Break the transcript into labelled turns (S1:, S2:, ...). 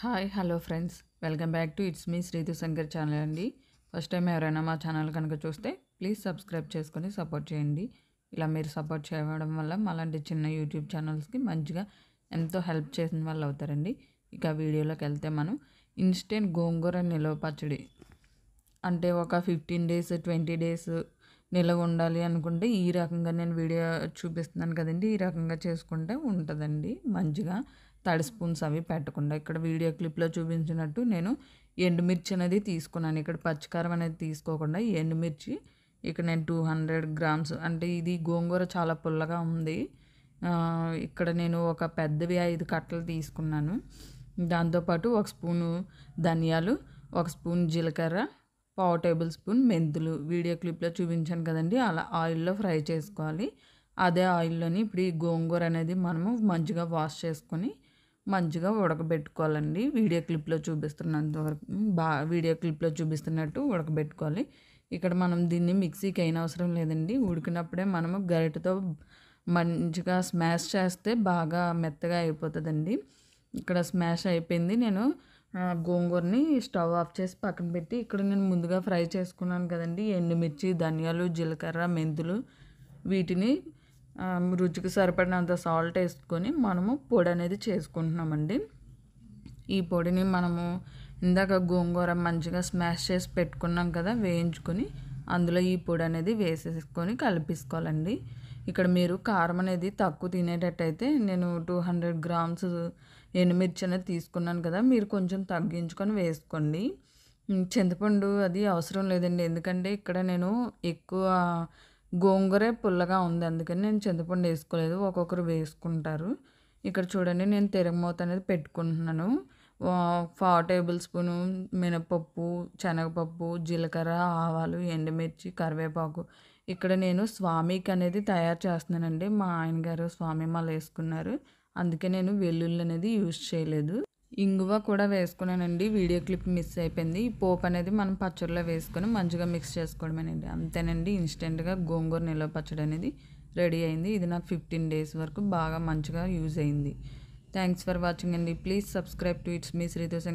S1: Hi hello friends, welcome back to it's me Sritu Shankar channel అండి. First time ఎవరైనా మా channel కనుక చూస్తే ప్లీజ్ సబ్స్క్రైబ్ చేసుకొని సపోర్ట్ చేయండి. ఇలా మీరు సపోర్ట్ చేయడం వల్ల మాలాంటి చిన్న యూట్యూబ్ ఛానల్స్కి మంచిగా ఎంతో హెల్ప్ చేసిన వాళ్ళు అవుతారండి. ఇక వీడియోలోకి వెళ్తే మనం ఇన్స్టెంట్ గోంగూర నిలవ పచ్చడి అంటే ఒక 15 డేస్ 20 డేస్ నిలవ ఉండాలి అనుకుంటే ఈ రకంగా నేను వీడియో చూపిస్తున్నాను కదండి, ఈ రకంగా చేసుకుంటే ఉంటుందండి. మంచిగా తడి స్పూన్స్ అవి పెట్టకుండా ఇక్కడ వీడియో క్లిప్లో చూపించినట్టు నేను ఎండుమిర్చి అనేది తీసుకున్నాను. ఇక్కడ పచ్చికారం అనేది తీసుకోకుండా ఎండుమిర్చి ఇక్కడ నేను 200 గ్రామ్స్, అంటే ఇది గోంగూర చాలా పుల్లగా ఉంది. ఇక్కడ నేను ఒక పెద్దవి 5 కట్టలు తీసుకున్నాను. దాంతోపాటు ఒక స్పూను ధనియాలు, ఒక స్పూన్ జీలకర్ర, పావు టేబుల్ స్పూన్ మెంతులు వీడియో క్లిప్లో చూపించాను కదండి, అలా ఆయిల్లో ఫ్రై చేసుకోవాలి. అదే ఆయిల్లోని ఇప్పుడు ఈ గోంగూర అనేది మనము మంచిగా వాష్ చేసుకొని మంచిగా ఉడకబెట్టుకోవాలండి. వీడియో క్లిప్లో చూపిస్తున్నంత వరకు వీడియో క్లిప్లో చూపిస్తున్నట్టు ఉడకబెట్టుకోవాలి. ఇక్కడ మనం దీన్ని మిక్సీకి అయిన అవసరం లేదండి. ఉడికినప్పుడే మనము గరిటెతో మంచిగా స్మాష్ చేస్తే బాగా మెత్తగా అయిపోతుందండి. ఇక్కడ స్మాష్ అయిపోయింది. నేను గోంగూరని స్టవ్ ఆఫ్ చేసి పక్కన పెట్టి ఇక్కడ నేను ముందుగా ఫ్రై చేసుకున్నాను కదండి, ఎండుమిర్చి, ధనియాలు, జీలకర్ర, మెంతులు, వీటిని రుచికి సరిపడినంత సాల్ట్ వేసుకొని మనము పొడి అనేది చేసుకుంటున్నామండి. ఈ పొడిని మనము ఇందాక గోంగూర మంచిగా స్మాష్ చేసి పెట్టుకున్నాం కదా, వేయించుకొని అందులో ఈ పొడి అనేది వేసేసుకొని కలిపేసుకోవాలండి. ఇక్కడ మీరు కారం అనేది తక్కువ తినేటట్టయితే నేను 200 గ్రామ్స్ ఎండుమిర్చి అనేది తీసుకున్నాను కదా, మీరు కొంచెం తగ్గించుకొని వేసుకోండి. చింతపండు అది అవసరం లేదండి, ఎందుకంటే ఇక్కడ నేను ఎక్కువ గోంగూరే పుల్లగా ఉంది, అందుకని నేను చింతపండు వేసుకోలేదు. ఒక్కొక్కరు వేసుకుంటారు. ఇక్కడ చూడండి, నేను తిరగమూత అనేది పెట్టుకుంటున్నాను. 4 టేబుల్ స్పూను మినపప్పు, శనగపప్పు, జీలకర్ర, ఆవాలు, ఎండుమిర్చి, కరివేపాకు. ఇక్కడ నేను స్వామికి అనేది తయారు చేస్తున్నానండి. మా ఆయన గారు స్వామి మాల వేసుకున్నారు, అందుకే నేను వెల్లుల్లి అనేది యూజ్ చేయలేదు. ఇంగువ కూడా వేసుకున్నానండి, వీడియో క్లిప్ మిస్ అయిపోయింది. ఈ పోపు అనేది మనం పచ్చడిలో వేసుకొని మంచిగా మిక్స్ చేసుకోవడమేనండి. అంతేనండి, ఇన్స్టెంట్గా గోంగూర నిలవ పచ్చడి అనేది రెడీ అయింది. ఇది నాకు 15 డేస్ వరకు బాగా మంచిగా యూజ్ అయింది. థ్యాంక్స్ ఫర్ వాచింగ్ అండి. Please subscribe to it's me Sritu Shankar.